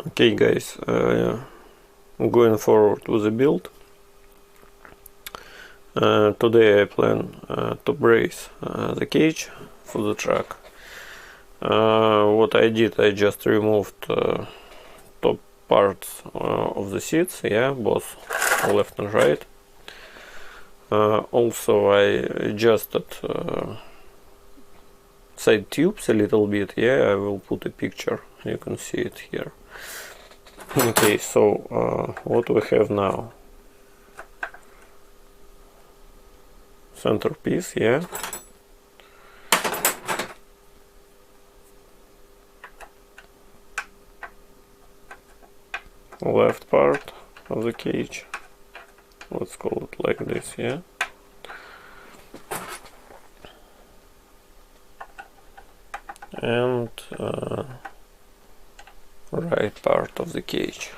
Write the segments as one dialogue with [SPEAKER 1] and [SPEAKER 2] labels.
[SPEAKER 1] Okay guys, going forward with the build. Today I plan to brace the cage for the truck. What I did, I just removed top parts of the seats, yeah, both left and right. Also I adjusted side tubes a little bit, yeah, I will put a picture, you can see it here. Okay, so what we have now? Centerpiece, yeah. Left part of the cage, let's call it like this, yeah. And right part of the cage.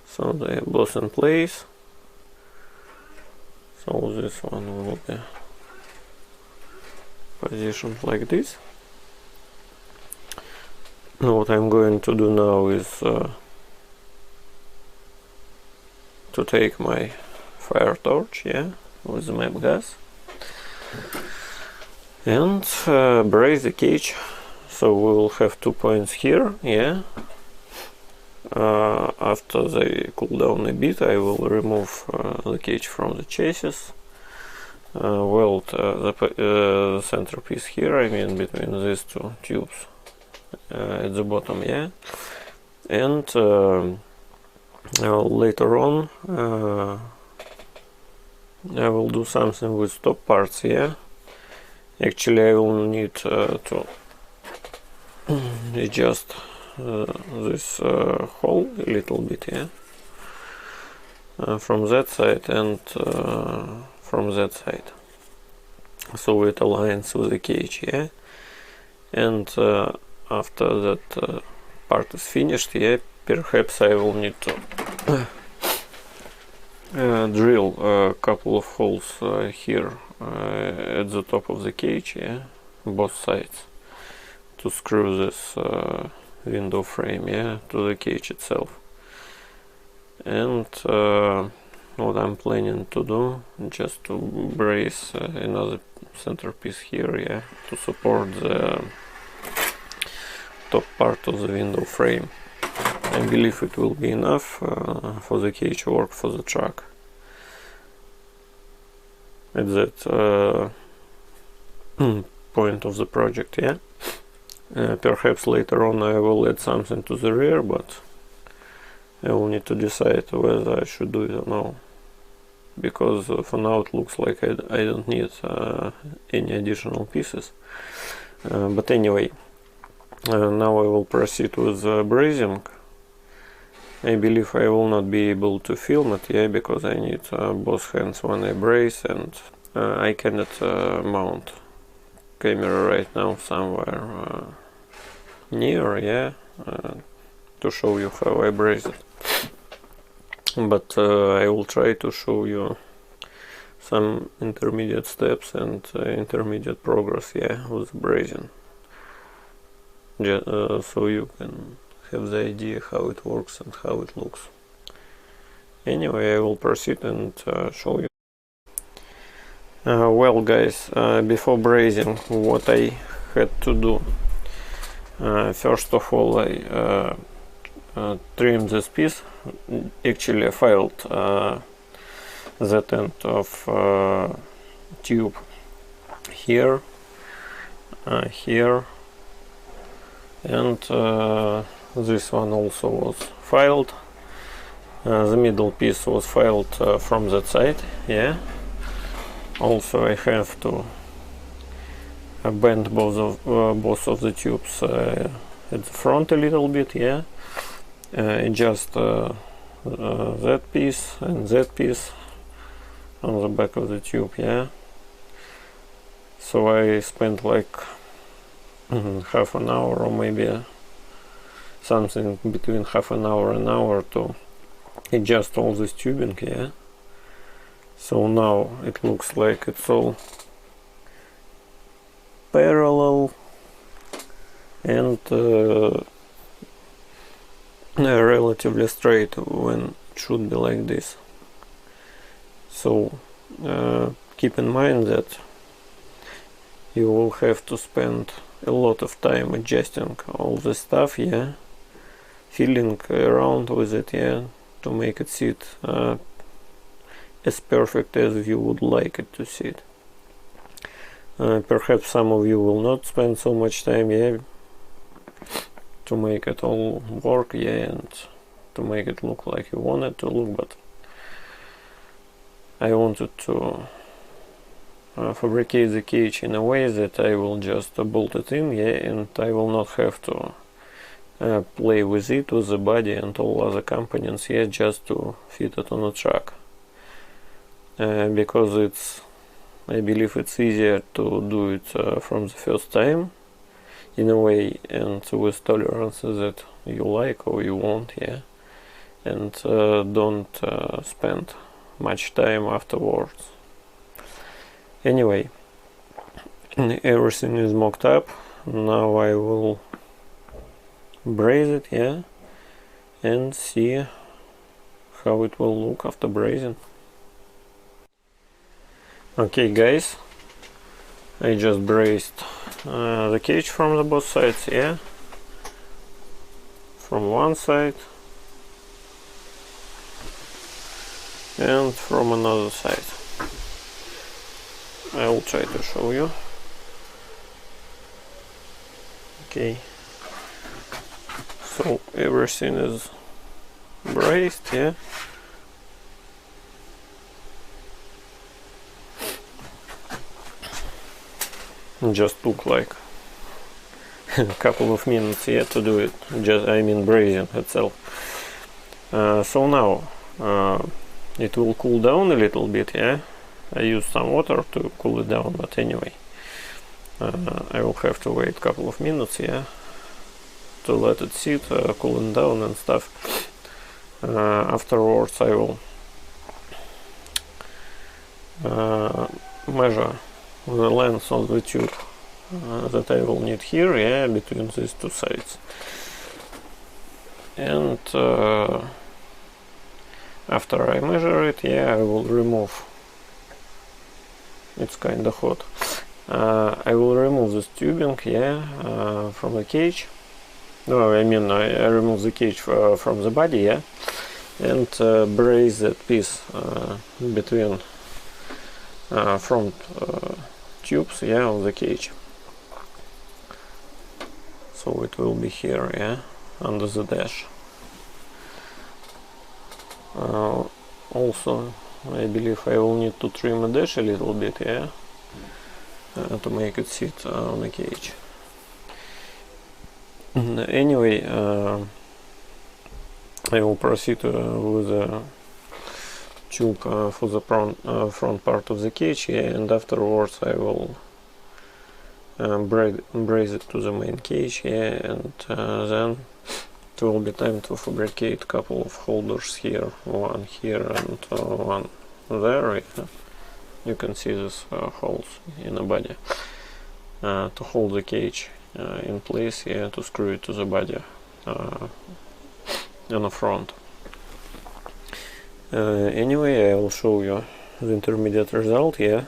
[SPEAKER 1] So they are both in place. So this one will be positioned like this. What I'm going to do now is to take my fire torch, yeah, with the map gas, and brace the cage. So we will have 2 points here, yeah. After they cool down a bit, I will remove the cage from the chassis, weld the centerpiece here, I mean between these two tubes at the bottom, yeah. And later on I will do something with top parts, yeah. Actually I will need to adjust this hole a little bit, yeah, from that side and from that side, so it aligns with the cage, yeah. And after that part is finished, yeah, perhaps I will need to drill a couple of holes here at the top of the cage, yeah, both sides, to screw this window frame, yeah, to the cage itself. And what I'm planning to do, just to brace another centerpiece here, yeah, to support the top part of the window frame. I believe it will be enough for the cage work for the truck. At that point of the project, yeah. Perhaps later on I will add something to the rear, but I will need to decide whether I should do it or no, because for now it looks like I don't need any additional pieces. But anyway, now I will proceed with brazing. I believe I will not be able to film it, yeah, because I need both hands when I brace, and I cannot mount camera right now somewhere near, yeah, to show you how I brace it. But I will try to show you some intermediate steps and intermediate progress, yeah, with brazing, so you can have the idea how it works and how it looks. Anyway, I will proceed and show you. Well guys, before brazing, what I had to do, first of all I trimmed this piece. Actually I filed that end of tube here, here, and this one also was filed. The middle piece was filed from that side, yeah. Also I have to bend both of the tubes at the front a little bit, yeah. Adjust that piece and that piece on the back of the tube, yeah. So I spent like half an hour, or maybe something between half an hour and an hour, to adjust all this tubing, yeah. So now it looks like it's all parallel, and relatively straight when it should be like this. So keep in mind that you will have to spend a lot of time adjusting all this stuff, yeah, fiddling around with it, yeah, to make it sit as perfect as you would like it to sit. Perhaps some of you will not spend so much time, yeah, to make it all work, yeah, and to make it look like you want it to look, but I wanted to fabricate the cage in a way that I will just bolt it in, yeah, and I will not have to play with it, with the body and all other components, yeah, just to fit it on a truck. Because it's, I believe it's easier to do it from the first time, in a way, and with tolerances that you like or you want, yeah, and don't spend much time afterwards. Anyway, everything is mocked up. Now I will braze it, yeah, and see how it will look after brazing. Okay guys, I just brazed the cage from the both sides, yeah, from one side and from another side. I will try to show you. Okay, so everything is brazed, yeah. Just took like a couple of minutes, yeah, to do it. Just, I mean, brazing itself. So now it will cool down a little bit, yeah. I used some water to cool it down, but anyway, I will have to wait a couple of minutes, yeah, to let it sit, cooling down and stuff. Afterwards I will measure the length of the tube that I will need here, yeah, between these two sides. And after I measure it, yeah, I will remove, it's kinda hot, I will remove this tubing, yeah, from the cage. No, I mean, I remove the cage from the body, yeah, and brace that piece between front tubes, yeah, of the cage. So it will be here, yeah, under the dash. Also, I believe I will need to trim the dash a little bit, yeah, to make it sit on the cage. Anyway, I will proceed with the tube for the front part of the cage, yeah, and afterwards I will brace it to the main cage, yeah, and then it will be time to fabricate a couple of holders here, one here and one there, yeah. You can see these holes in the body to hold the cage in place, yeah, to screw it to the body on the front. Anyway, I will show you the intermediate result, yeah,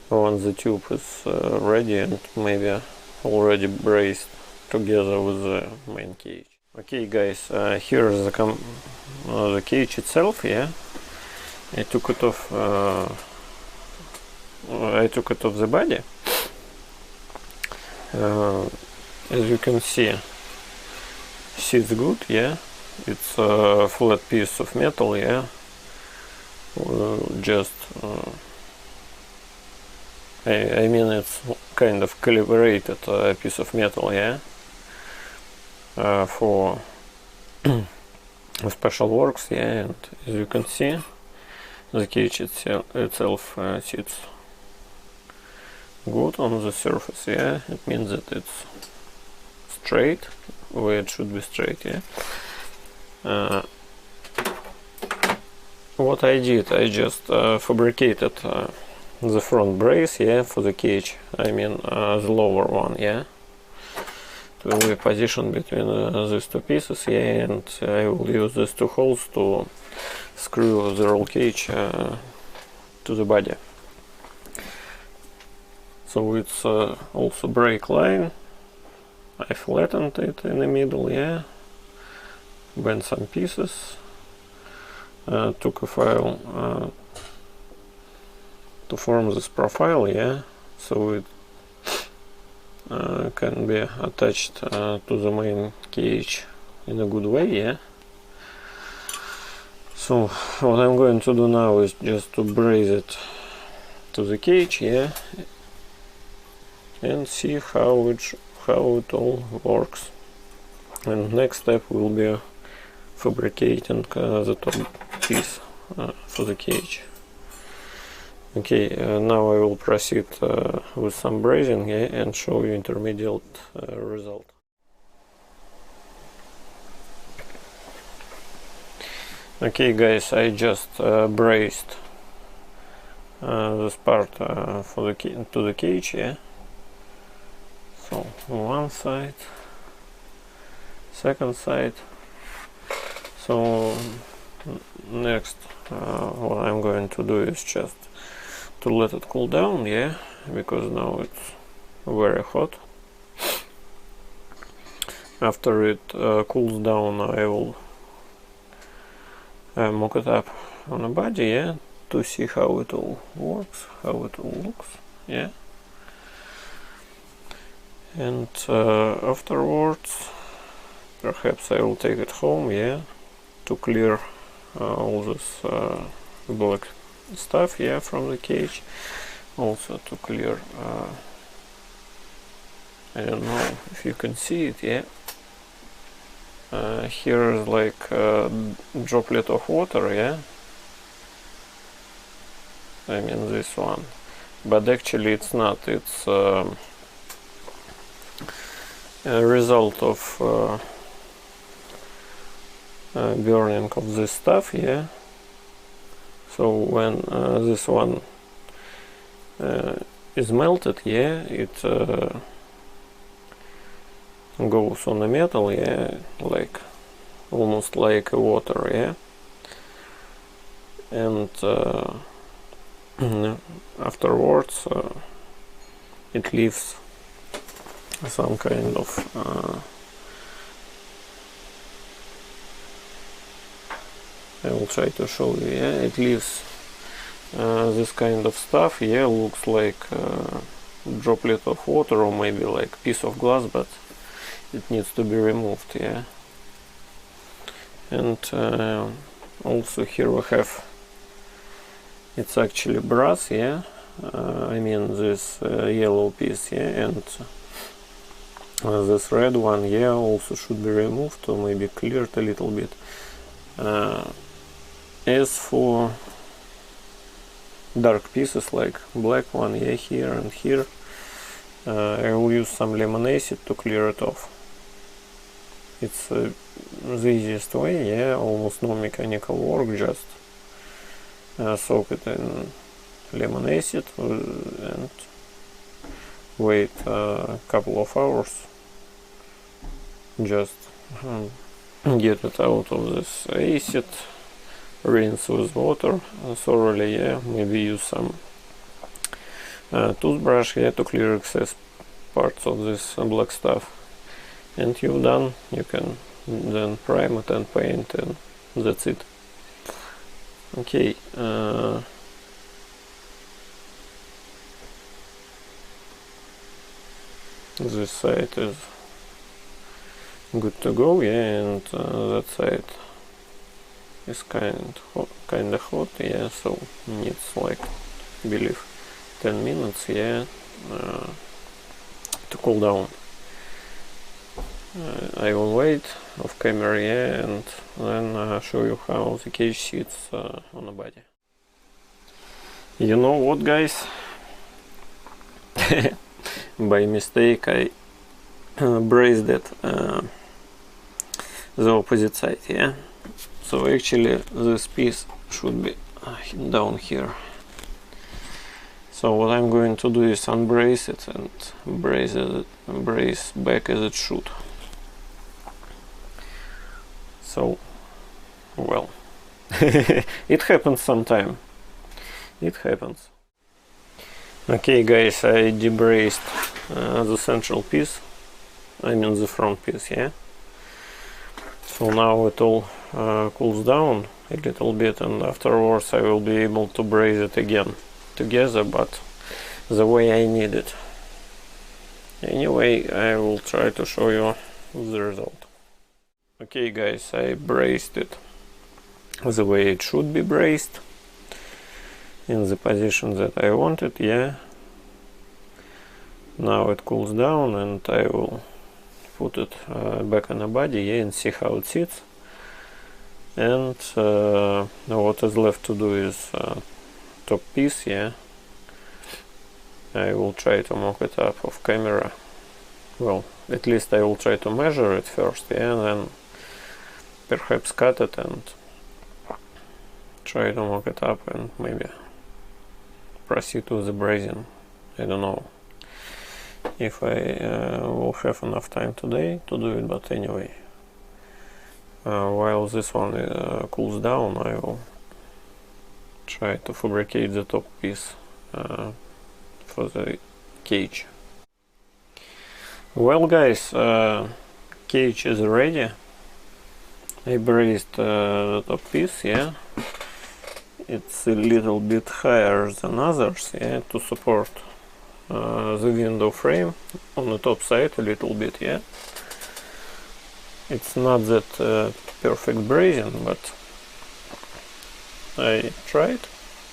[SPEAKER 1] once the tube is ready and maybe already braced together with the main cage. Okay guys, here is the cage itself, yeah. I took it off the body. As you can see, sits good, yeah. It's a flat piece of metal, yeah. Just I mean, it's kind of calibrated piece of metal, yeah, for special works, yeah. And as you can see, the cage itself sits good on the surface, yeah. It means that it's straight where it should be straight, yeah. What I did, I just fabricated the front brace, yeah, for the cage. I mean the lower one, yeah. will be positioned between these two pieces, yeah, and I will use these two holes to screw the roll cage to the body. So it's also brake line. I flattened it in the middle, yeah, bent some pieces, took a file to form this profile, yeah, so it can be attached to the main cage in a good way, yeah. So what I'm going to do now is just to brace it to the cage, yeah, and see how it all works. And next step will be fabricating the top piece for the cage. Okay, now I will proceed with some brazing, yeah, and show you intermediate result. Okay guys, I just braced this part for to the cage, yeah. So one side, second side. So next what I'm going to do is just to let it cool down, yeah, because now it's very hot. After it cools down, I will mock it up on the body, yeah, to see how it all works, how it all looks, yeah. And afterwards, perhaps I will take it home, yeah, to clear all this black stuff, yeah, from the cage. Also to clear, I don't know if you can see it, yeah. Here is like a droplet of water, yeah. I mean this one, but actually it's not. It's a result of burning of this stuff, yeah. So when this one is melted, yeah, it goes on the metal, yeah, like almost like water, yeah. And afterwards it leaves some kind of I will try to show you, yeah, it leaves this kind of stuff, yeah, looks like droplet of water or maybe like piece of glass, but it needs to be removed, yeah. And also here we have, it's actually brass, yeah, I mean this yellow piece, yeah, and this red one, yeah, also should be removed or maybe cleared a little bit. As for dark pieces like black one, yeah, here and here, I will use some lemon acid to clear it off. It's the easiest way, yeah, almost no mechanical work, just soak it in lemon acid and wait a couple of hours, just get it out of this acid, rinse with water thoroughly, yeah, maybe use some toothbrush, yeah, to clear excess parts of this black stuff, and you're done. You can then prime it and paint, and that's it. Okay, this side is good to go, yeah, and that side is kind of hot, yeah, so needs like, I believe, 10 minutes, yeah, to cool down. I will wait off camera, yeah, and then show you how the cage sits on the body. You know what, guys? By mistake I braced it the opposite side, yeah. So actually this piece should be down here, So what I'm going to do is unbrace it and brace back as it should. So, well, it happens sometime. It happens. Okay guys, I debraced the central piece, I mean the front piece, yeah. So now it all cools down a little bit, and afterwards I will be able to brace it again together, but the way I need it. Anyway, I will try to show you the result. Okay guys, I braced it the way it should be braced, in the position that I wanted, yeah. Now it cools down and I will put it back on the body, yeah, and see how it sits. And what is left to do is top piece, yeah. I will try to mock it up off camera. Well, at least I will try to measure it first, yeah, and then perhaps cut it and try to mock it up and maybe proceed with the brazing. I don't know if I will have enough time today to do it, but anyway, while this one cools down, I will try to fabricate the top piece for the cage. Well guys, cage is ready. I braced the top piece, yeah. It's a little bit higher than others, yeah, to support the window frame on the top side a little bit, yeah. It's not that perfect brazing, but I tried,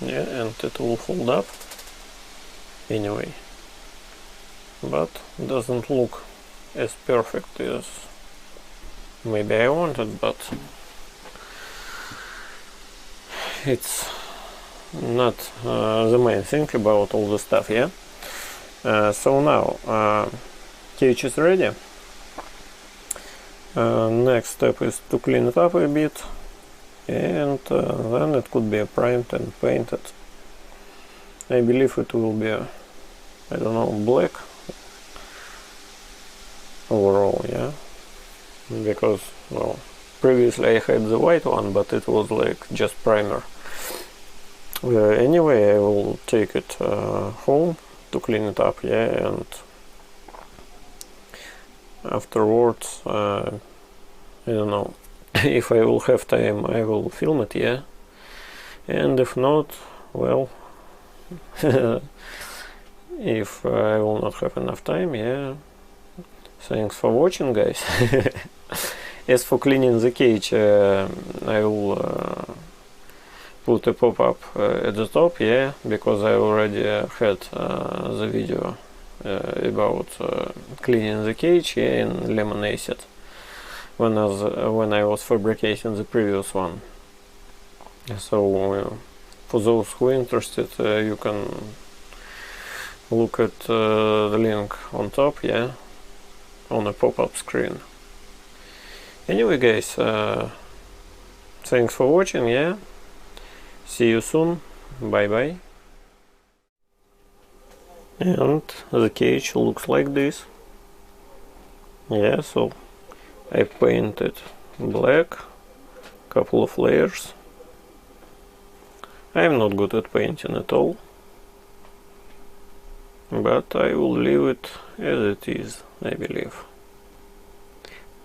[SPEAKER 1] yeah, and it will hold up anyway, but doesn't look as perfect as maybe I wanted, but it's not the main thing about all the stuff, yeah. So now cage is ready. Next step is to clean it up a bit, and then it could be primed and painted. I believe it will be, I don't know, black overall, yeah, because, well, previously I had the white one, but it was like just primer. Anyway, I will take it home to clean it up, yeah, and afterwards, I don't know, if I will have time I will film it, yeah, and if not, well, if I will not have enough time, yeah, thanks for watching guys. As for cleaning the cage, I will put a pop-up at the top, yeah, because I already had the video about cleaning the cage, yeah, in lemon acid when I was fabricating the previous one. So for those who are interested, you can look at the link on top, yeah, on a pop-up screen. Anyway guys, thanks for watching, yeah, see you soon, bye bye. And the cage looks like this, yeah. So I painted black, couple of layers. I'm not good at painting at all, but I will leave it as it is, I believe.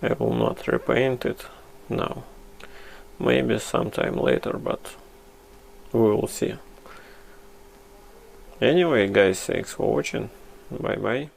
[SPEAKER 1] I will not repaint it now, maybe sometime later, but we will see. Anyway guys, thanks for watching, bye bye.